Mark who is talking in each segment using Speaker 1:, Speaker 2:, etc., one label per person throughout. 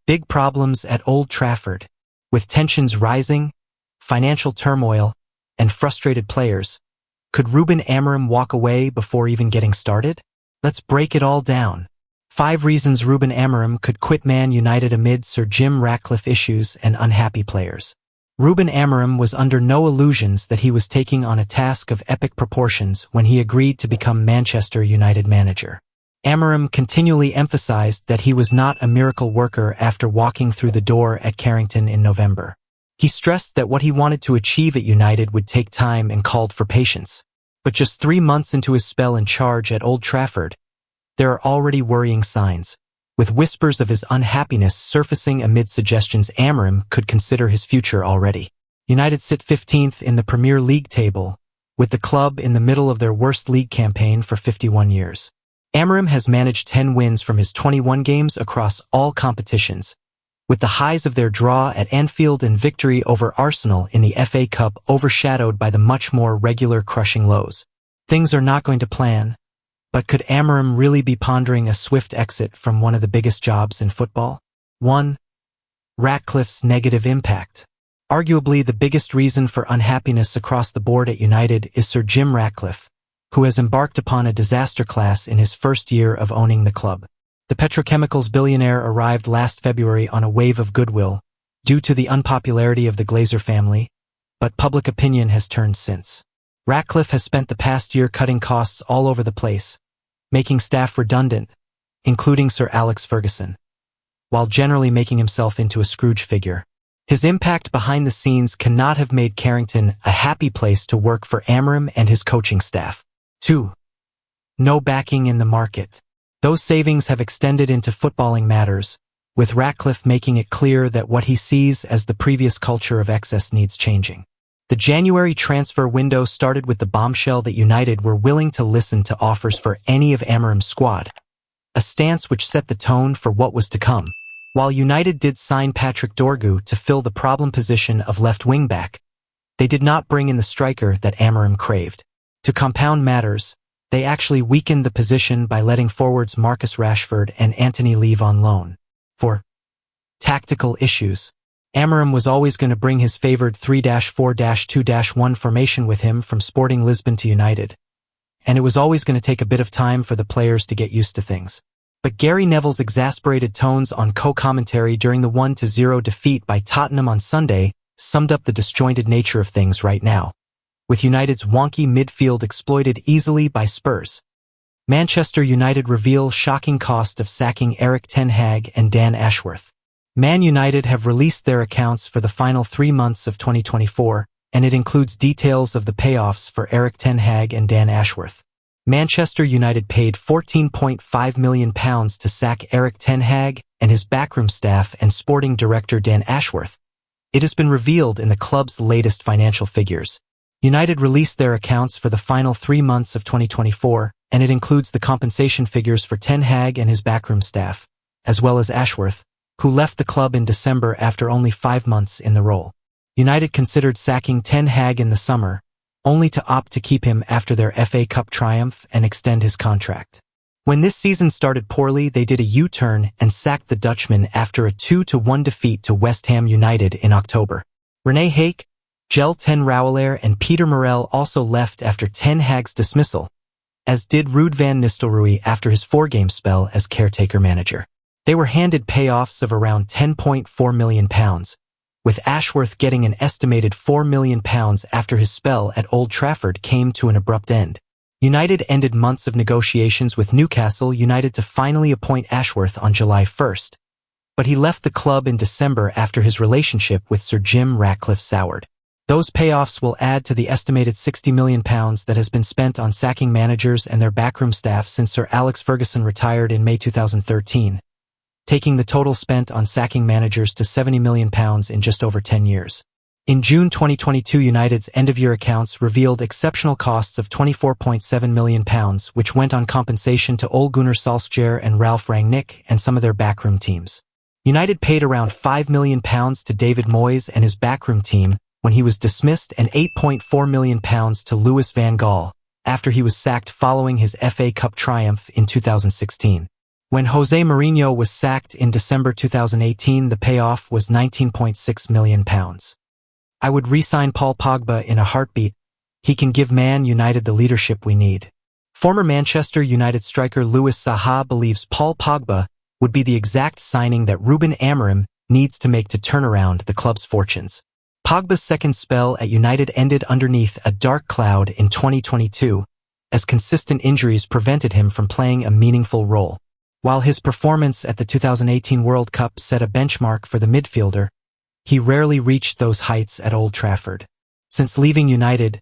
Speaker 1: Big problems at Old Trafford. With tensions rising, financial turmoil, and frustrated players, could Ruben Amorim walk away before even getting started? Let's break it all down. 5 reasons Ruben Amorim could quit Man United amid Sir Jim Ratcliffe issues and unhappy players. Ruben Amorim was under no illusions that he was taking on a task of epic proportions when he agreed to become Manchester United manager. Amorim continually emphasized that he was not a miracle worker after walking through the door at Carrington in November. He stressed that what he wanted to achieve at United would take time and called for patience. But just 3 months into his spell in charge at Old Trafford, there are already worrying signs, with whispers of his unhappiness surfacing amid suggestions Amorim could consider his future already. United sit 15th in the Premier League table, with the club in the middle of their worst league campaign for 51 years. Amorim has managed 10 wins from his 21 games across all competitions, with the highs of their draw at Anfield and victory over Arsenal in the FA Cup overshadowed by the much more regular crushing lows. Things are not going to plan, but could Amorim really be pondering a swift exit from one of the biggest jobs in football? 1. Ratcliffe's negative impact. Arguably the biggest reason for unhappiness across the board at United is Sir Jim Ratcliffe, who has embarked upon a disaster class in his first year of owning the club. The petrochemicals billionaire arrived last February on a wave of goodwill, due to the unpopularity of the Glazer family, but public opinion has turned since. Ratcliffe has spent the past year cutting costs all over the place, making staff redundant, including Sir Alex Ferguson, while generally making himself into a Scrooge figure. His impact behind the scenes cannot have made Carrington a happy place to work for Amorim and his coaching staff. 2. No backing in the market. Those savings have extended into footballing matters, with Ratcliffe making it clear that what he sees as the previous culture of excess needs changing. The January transfer window started with the bombshell that United were willing to listen to offers for any of Amorim's squad, a stance which set the tone for what was to come. While United did sign Patrick Dorgu to fill the problem position of left wing-back, they did not bring in the striker that Amorim craved. To compound matters, they actually weakened the position by letting forwards Marcus Rashford and Anthony leave on loan. For tactical issues, Amorim was always going to bring his favored 3-4-2-1 formation with him from Sporting Lisbon to United, and it was always going to take a bit of time for the players to get used to things. But Gary Neville's exasperated tones on co-commentary during the 1-0 defeat by Tottenham on Sunday summed up the disjointed nature of things right now, with United's wonky midfield exploited easily by Spurs. Manchester United reveal shocking cost of sacking Erik Ten Hag and Dan Ashworth. Man United have released their accounts for the final 3 months of 2024, and it includes details of the payoffs for Erik Ten Hag and Dan Ashworth. Manchester United paid £14.5 million to sack Erik Ten Hag and his backroom staff and sporting director Dan Ashworth. It has been revealed in the club's latest financial figures. United released their accounts for the final 3 months of 2024, and it includes the compensation figures for Ten Hag and his backroom staff, as well as Ashworth, who left the club in December after only 5 months in the role. United considered sacking Ten Hag in the summer, only to opt to keep him after their FA Cup triumph and extend his contract. When this season started poorly, they did a U-turn and sacked the Dutchman after a 2-1 defeat to West Ham United in October. René Haake, Gel Ten Rouwelaar and Peter Morel also left after Ten Hag's dismissal, as did Ruud van Nistelrooy after his 4-game spell as caretaker manager. They were handed payoffs of around £10.4 million, with Ashworth getting an estimated £4 million after his spell at Old Trafford came to an abrupt end. United ended months of negotiations with Newcastle United to finally appoint Ashworth on July 1st, but he left the club in December after his relationship with Sir Jim Ratcliffe soured. Those payoffs will add to the estimated £60 million that has been spent on sacking managers and their backroom staff since Sir Alex Ferguson retired in May 2013, taking the total spent on sacking managers to £70 million in just over 10 years. In June 2022, United's end-of-year accounts revealed exceptional costs of £24.7 million, which went on compensation to Ole Gunnar Solskjaer and Ralf Rangnick and some of their backroom teams. United paid around £5 million to David Moyes and his backroom team when he was dismissed, and £8.4 million to Louis van Gaal after he was sacked following his FA Cup triumph in 2016. When Jose Mourinho was sacked in December 2018, the payoff was £19.6 million. I would re-sign Paul Pogba in a heartbeat. He can give Man United the leadership we need. Former Manchester United striker Louis Saha believes Paul Pogba would be the exact signing that Ruben Amorim needs to make to turn around the club's fortunes. Pogba's second spell at United ended underneath a dark cloud in 2022, as consistent injuries prevented him from playing a meaningful role. While his performance at the 2018 World Cup set a benchmark for the midfielder, he rarely reached those heights at Old Trafford. Since leaving United,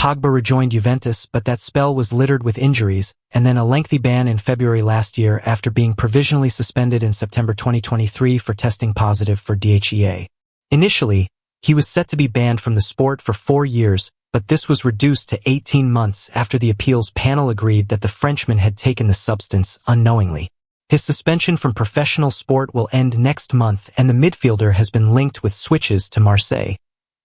Speaker 1: Pogba rejoined Juventus, but that spell was littered with injuries, and then a lengthy ban in February last year after being provisionally suspended in September 2023 for testing positive for DHEA. Initially, he was set to be banned from the sport for 4 years, but this was reduced to 18 months after the appeals panel agreed that the Frenchman had taken the substance unknowingly. His suspension from professional sport will end next month, and the midfielder has been linked with switches to Marseille,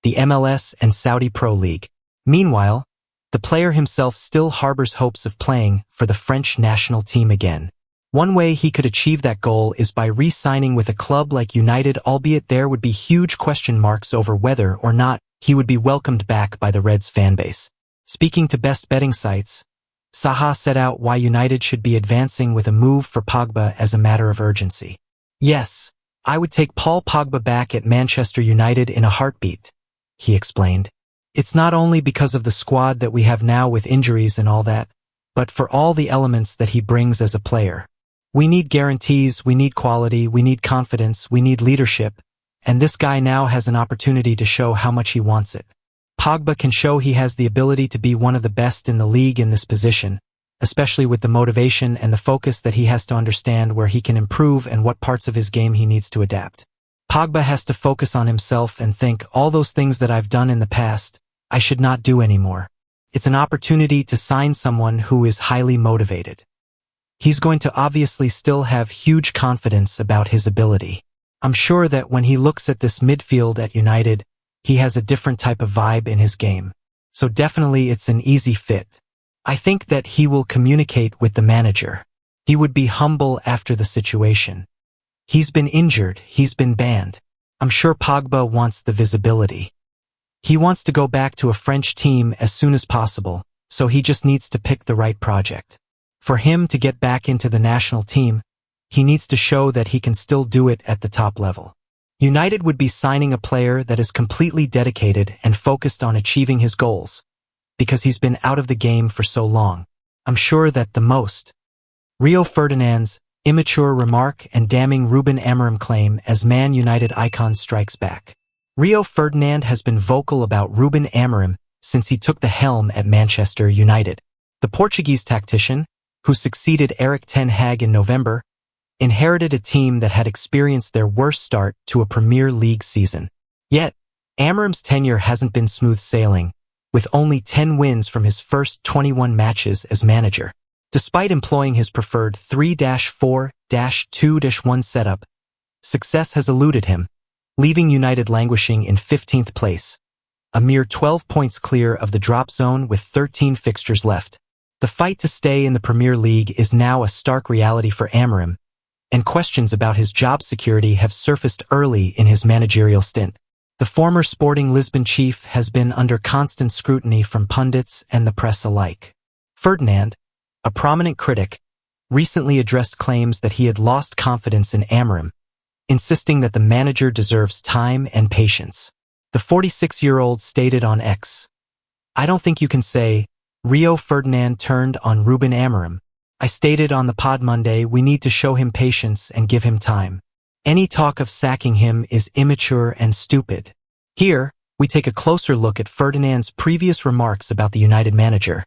Speaker 1: the MLS and Saudi Pro League. Meanwhile, the player himself still harbors hopes of playing for the French national team again. One way he could achieve that goal is by re-signing with a club like United, albeit there would be huge question marks over whether or not he would be welcomed back by the Reds fanbase. Speaking to best betting sites, Saha set out why United should be advancing with a move for Pogba as a matter of urgency. "Yes, I would take Paul Pogba back at Manchester United in a heartbeat," he explained. "It's not only because of the squad that we have now with injuries and all that, but for all the elements that he brings as a player. We need guarantees, we need quality, we need confidence, we need leadership, and this guy now has an opportunity to show how much he wants it. Pogba can show he has the ability to be one of the best in the league in this position, especially with the motivation and the focus that he has to understand where he can improve and what parts of his game he needs to adapt. Pogba has to focus on himself and think, all those things that I've done in the past, I should not do anymore. It's an opportunity to sign someone who is highly motivated. He's going to obviously still have huge confidence about his ability. I'm sure that when he looks at this midfield at United, he has a different type of vibe in his game. So definitely it's an easy fit. I think that he will communicate with the manager. He would be humble after the situation. He's been injured, he's been banned. I'm sure Pogba wants the visibility. He wants to go back to a French team as soon as possible, so he just needs to pick the right project. For him to get back into the national team, he needs to show that he can still do it at the top level. United would be signing a player that is completely dedicated and focused on achieving his goals, because he's been out of the game for so long. I'm sure that the most. Rio Ferdinand's immature remark and damning Ruben Amorim claim as Man United icon strikes back. Rio Ferdinand has been vocal about Ruben Amorim since he took the helm at Manchester United. The Portuguese tactician, who succeeded Erik Ten Hag in November, inherited a team that had experienced their worst start to a Premier League season. Yet, Amorim's tenure hasn't been smooth sailing, with only 10 wins from his first 21 matches as manager. Despite employing his preferred 3-4-2-1 setup, success has eluded him, leaving United languishing in 15th place, a mere 12 points clear of the drop zone with 13 fixtures left. The fight to stay in the Premier League is now a stark reality for Amorim, and questions about his job security have surfaced early in his managerial stint. The former Sporting Lisbon chief has been under constant scrutiny from pundits and the press alike. Ferdinand, a prominent critic, recently addressed claims that he had lost confidence in Amorim, insisting that the manager deserves time and patience. The 46-year-old stated on X, "I don't think you can say Rio Ferdinand turned on Ruben Amorim. I stated on the pod Monday we need to show him patience and give him time. Any talk of sacking him is immature and stupid." Here, we take a closer look at Ferdinand's previous remarks about the United manager,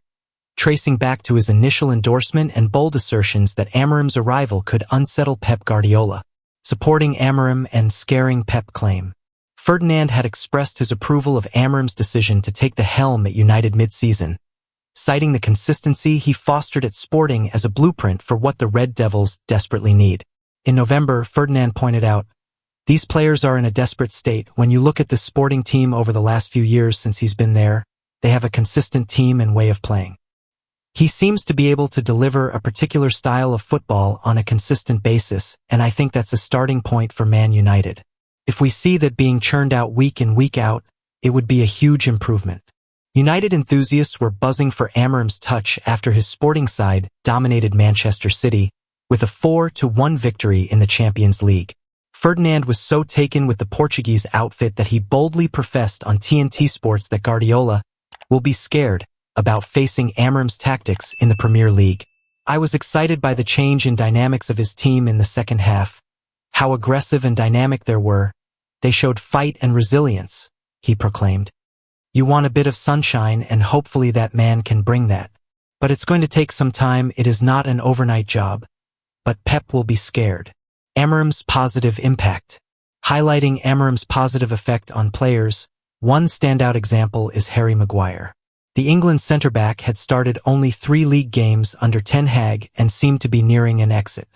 Speaker 1: tracing back to his initial endorsement and bold assertions that Amorim's arrival could unsettle Pep Guardiola. Supporting Amorim and scaring Pep claim. Ferdinand had expressed his approval of Amorim's decision to take the helm at United mid-season, citing the consistency he fostered at Sporting as a blueprint for what the Red Devils desperately need. In November, Ferdinand pointed out, "These players are in a desperate state. When you look at the Sporting team over the last few years since he's been there, they have a consistent team and way of playing. He seems to be able to deliver a particular style of football on a consistent basis, and I think that's a starting point for Man United. If we see that being churned out week in week out, it would be a huge improvement. United enthusiasts were buzzing for Amorim's touch after his sporting side dominated Manchester City with a 4-1 victory in the Champions League. Ferdinand was so taken with the Portuguese outfit that he boldly professed on TNT Sports that Guardiola will be scared about facing Amorim's tactics in the Premier League. I was excited by the change in dynamics of his team in the second half. How aggressive and dynamic they were. They showed fight and resilience, he proclaimed. You want a bit of sunshine, and hopefully that man can bring that. But it's going to take some time. It is not an overnight job. But Pep will be scared. Amorim's positive impact. Highlighting Amorim's positive effect on players, one standout example is Harry Maguire. The England centre-back had started only 3 league games under Ten Hag and seemed to be nearing an exit.